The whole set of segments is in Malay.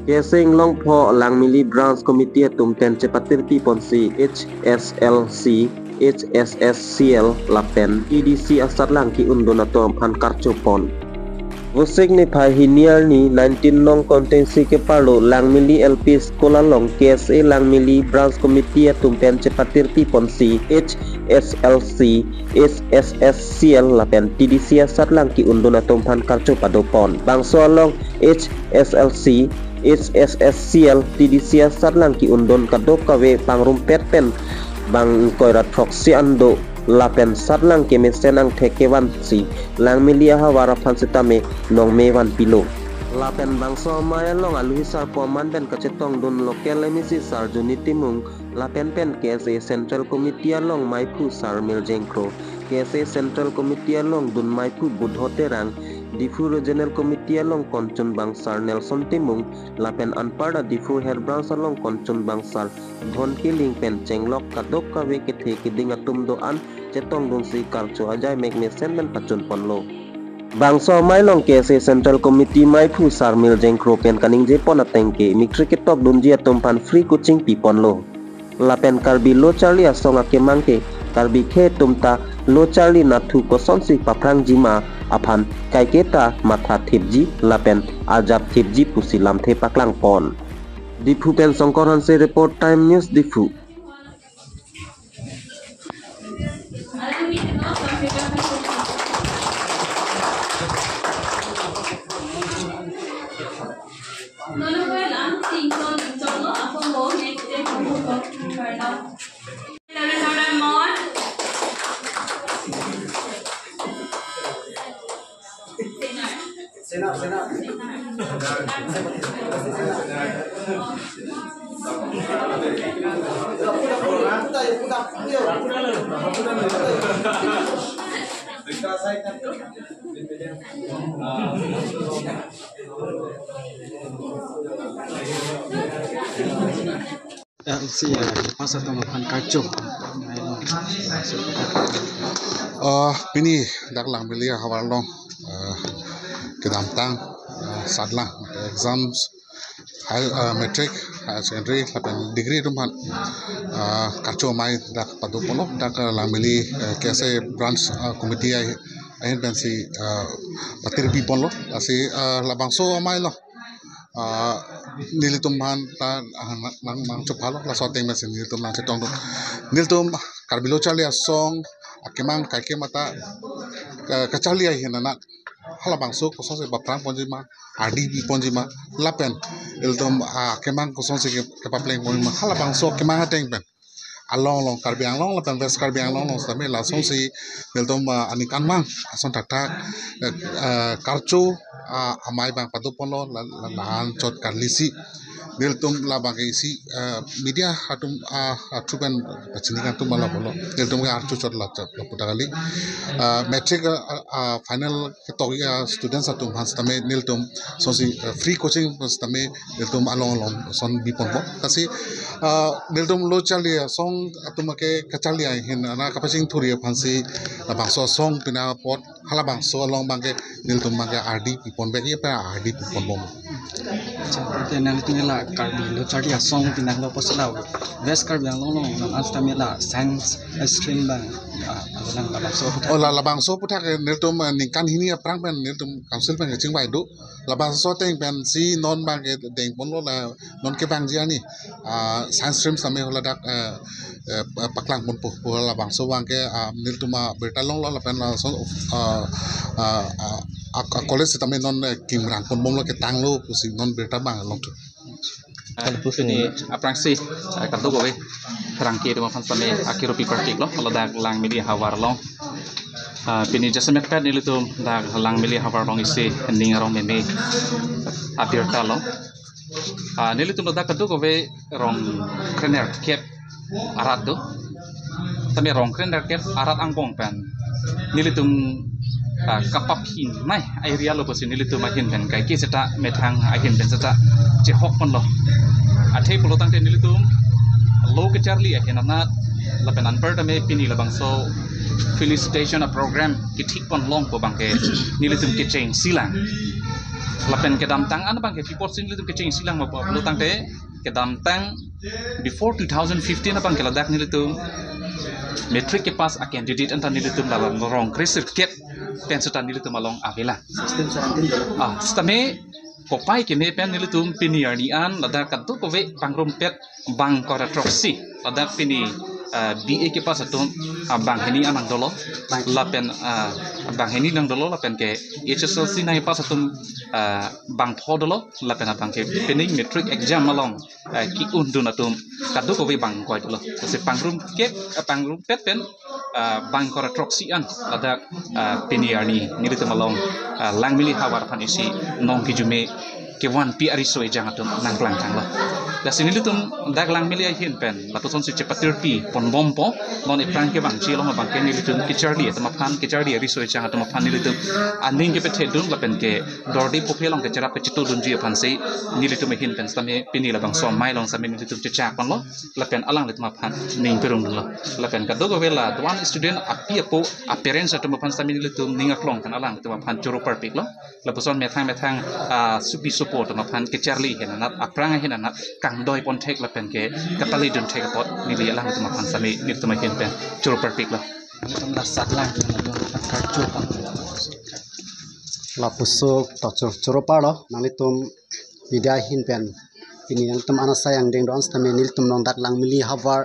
Kesing long pho lang mili branch committee tum ten cepatir pi ponsi HSLC HSSCL lapen EDC asat lang ki undon atom an karcho pon. Vosek ni phai hiniar ni 19 nong kontensi ke parlo lang mili LP sekolah long KSA lang mili branch committee tum ten cepatir pi ponsi HSLC HSSCL lapen TDC asat lang ki undon atom an karcho padopon. Bangso long HSLC HSSCL TDC asat lang ki undon kadok kawe pangrumpet pen bang koirat proxy ando lapen sat lang ke mesen ang tekewan si lang milia hawara pansitame nong mewan pilo lapen bang so maya long aluhi sar komandan kacetong don lokal emisi sar juniti mung lapen pen KSA Central Committee long maipu sar miljengkro KSA Central Committee long dun maipu budhoterang Difu Regional Committee along Konchon Bangsar Nelson Timung lapen anparda Difu Hair Branch along Konchon Bangsar Dhon Kiling Pen Chenglok kadok kawe kethe kiding atum doan cetong dun si karcho ajay megnesen dan pacun ponlo Bangso mailong KSA Central Committee mai phu sar mil jengkro pen kaning je pon atengke mikri ketok dun ji atum pan free coaching pi ponlo lapen karbi lo charlie asong ake mangke karbi khe tumta lo charlie nathu koson si paprang jima aphan kaiketa matha thepji lapen ajab thepji pusilam the paklang pon Difu pen songkoran se report time news Difu masa tamakan kacu. Pini dak lang beli hawar long kedam tang sadlang exams metric higher secondary lapan degree rumah kacu mai dak padu polo dak lang beli KSA branch committee ahin pensi patir pi polo asi labang so mai lo nilitum man ta mang chupalo la soteng mesin nilitum na cetong do nilitum karbilo chali asong akemang kaike mata kachali ai hinana hala bangso koson se baprang ponjima RDB ponjima lapen nilitum akemang koson se kepapleng ponjima hala bangso kemang hateng pen along long karbiang long lapen west karbiang long same la song si nilitum anikan mang ason taktak karcho amai bang patupono lahan chot karlisi niltum labang isi media hatum atuban pachinikan tum bala bolo niltum ga archu chot la putakali metric final ketok students atum hans tame niltum sosi free coaching tame niltum along son bipon bo kasi niltum lo chali song atumake kachali hin na kapaching thuri phansi labang so song pina pot halabang so along bangke niltum bangke RD pon be ye pa RD pon bom Tenang tinggal karbi lo cari asong tinang lo poslau west karbi yang long astamela science stream bang lang labang so oh labang so putak niltum ningkan hini prang pen niltum council pen ching bai do labang so teng pen si non bangke deng pon lo la non ke bang jiani science stream same hola dak paklang pon po labang so bangke niltum bertalong lo pen la so college tame non kimrang pon bom lo ke tang lo pusi non berta bang long tu Terus ini aprang sih kanto kowe terangki dengan fansame akiro pipertik lo kalau dak lang mili hawar long pini jasmet pad nilu tu dak lang mili hawar long isi ning rong meme apirta lo nilu tu dak kanto kowe rong krener kep arat do tame rong krener kep arat angpong pen nilu tu kapapin mai area lo posin nilu tu mahin pen kai ki seta metang ahin pen seta je hok pon lo athei polo tang te nilu tu lo ke charli ahin anat lapenan per tame pini labang so felicitation a program ki thik pon long po bangke nilu tu ke cheng silang lapen ke dam tang an bang ke people sin litum ke ching silang ma lo tang te ke dam tang before 2015 bang ke ladak ni litum metric ke pas a candidate antan ni litum dalam rong krisit ket pen setan ni litum along avela stame kopai ke me pen ni litum pini ni an ladak kan tu ko ve pangrum pet bang kora troxy ladak pini BA ke pas atum bang heni anang dolo lapen bang heni nang dolo lapen ke HSLC nai pas atum bang tho dolo lapen abang ke pening metric exam along ki undun atum kadu ko we bang ko dolo se pangrum ke pangrum pet pen bang kora troxy an ada pini ni litum along langmili hawar pan isi nong ki jume ke wan pi ariso e jang atum nang klang kang lo da sini litum dag langmili hin pen latuson si cepatir pi pon bompo non e prang ke bang chi lo ma bang ke ni litum ki charli atama phan ki charli ariso e jang atama phan ni litum aning ke pethe dun lapen ke dordi pophe long ke charap ke chitu dun ji phan sei ni litum hin pen stame pini la bang som mai long same ni litum chak pon lo lapen alang litma phan ning perung lo lapen ka dogo vela one student api apo appearance atama phan same ni litum ningak long kan alang atama phan churu perfect lo lapuson methang supi support atama phan ke charli hen anat aprang hen anat kang doi pon thek lapen ke kapali dun thek pot ni li alang atama phan same ni litum hin pen churu perfect lo litum la satlang kartu pan la pusuk to choropa lo nang litum media hin pen ini yang tum anasa yang deng don stame nil tum nong dak langmili havar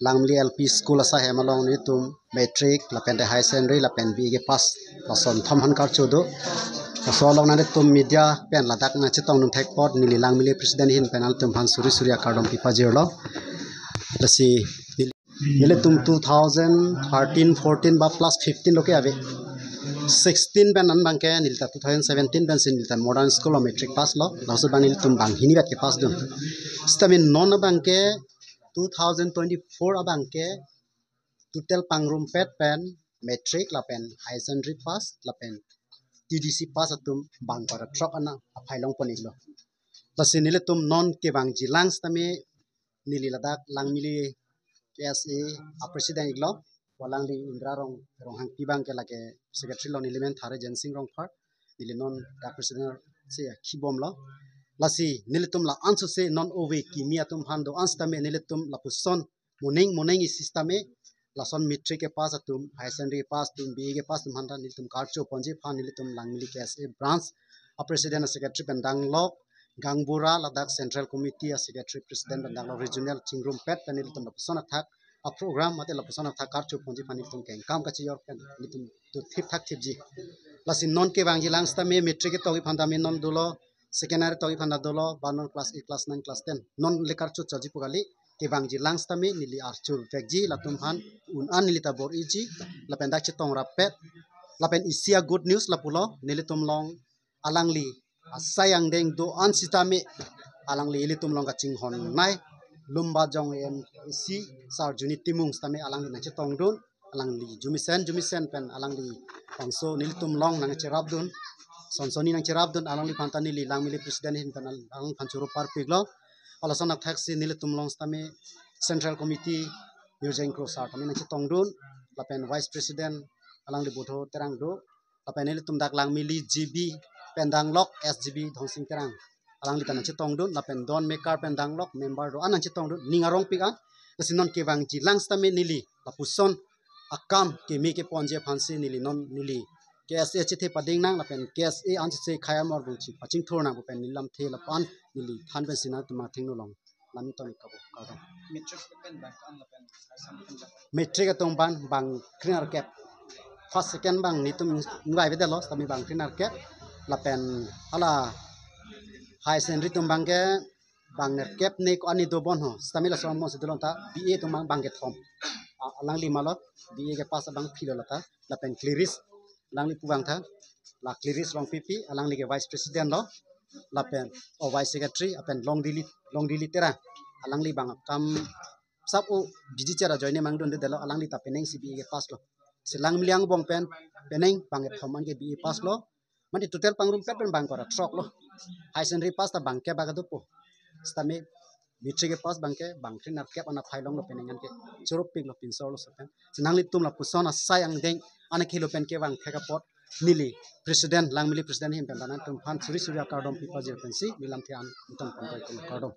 langmili LP school asa hemalong litum matric lapen de high secondary lapen B ke pass lason thom han kar chodo so long na tum media pen ladak na chitong nung thek pot nili langmili president hin penal tum han surya kardom pipa jirlo lasi nile tum 2013 14 ba plus 15 loke ave 16 ben an bangke nilta 2017 ben sin nilta modern school of metric pass lo lasu bang nil tum bang hini bat ke pass dun stamin non bangke 2024 abangke total pangrum pet pen metric la pen high secondary pass la pen TDC pass atum bang para truck ana aphailong ponit lo lasi nile tum non ke bang jilang stame nili ladak langmili KSA a president iglo walang li indra rong hang tibang ke lage secretary lo element thare jensing rong phar nili non da president se khibom lo lasi nilitum la ansu se non ove kimia tum hando anstame nilitum la puson muning is systeme la son metric ke pass atum high secondary pass tum BA ke pass tum handa nilitum karcho ponji phan nilitum langmili KSA branch a president a secretary pendang lo gangbura ladak central committee a secretary president pendang lo regional chingrum pet nilitum la puson athak a program mate la puson athak karcho ponji phan nilitum ke kam kachi yor pen nilitum to thip thak thip ji lasi non ke bang jilang stame metric ke togi phanda me non dulo secondary togi phanda dulo banon class 8 class 9 class 10 non lekar chu chaji pugali ke bang jilang stame nili archul vekji latum phan un an nili tabor iji lapen dak chitong rapet lapen isia good news lapulo nilitum long alangli asayang deng do an sitame alangli ilitum long kaching hon nai lumba jong em isi sar juni timung stame alangli na chitong dun alangli jumisen pen alangli pangso nilitum long nang cherab dun sonsoni nang cherab dun alangli pantani li langmili president hin pen alang panchuru par piglo alasan ak taxi nilitum long stame central committee Yurjeng Krosar kami nang chitong dun lapen vice president alangli bodho terang do lapen nilitum dak langmili GB pendang lok SGB dongsing terang alangli tan chitong dun lapen don maker pendang lok member do anang chitong dun ningarong pika sinon ke bang jilang stame nili lapuson akam ke mi ke ponje phansi nili non nili KSA chithe pading nang lapen KSA an se khaya mor bu chi paching thor na bu pen nilam the lapan nili than ben sina tuma thingno long lam ton ka bo ka metric atong bang cleaner cap first second bang nitum ngai be delos tami bang cleaner cap lapen ala high secondary tum bang ke bang ner cap ne ko ani do bon ho stamila som mo sedulon ta BA tum bang ke thom alang li malot BA ke pas bang philolata lapen clearis alang li puwang tha la clearis long PP alang li ke vice president lo lapen o vice secretary apen long dili tera alang li bang kam sap o biji chara joine mangdon de delo alang li ta peneng CBA ke pas lo silang miliang bong pen peneng bang ke thoman ke BA pas lo mani total pangrum pet pen bang kora truck lo high secondary pas ta bang ke bagadu po stame metric ke pas bang ke bang cleaner cap ana phailong lo penengan ke churup pik lo pinsor lo sapen sinang li tum la puson a sayang deng ana khilo pen ke bang theka pot nili president lang mili president him pen danan tum fan suri surya kardom pipa jil pensi milam tian tum pan kardom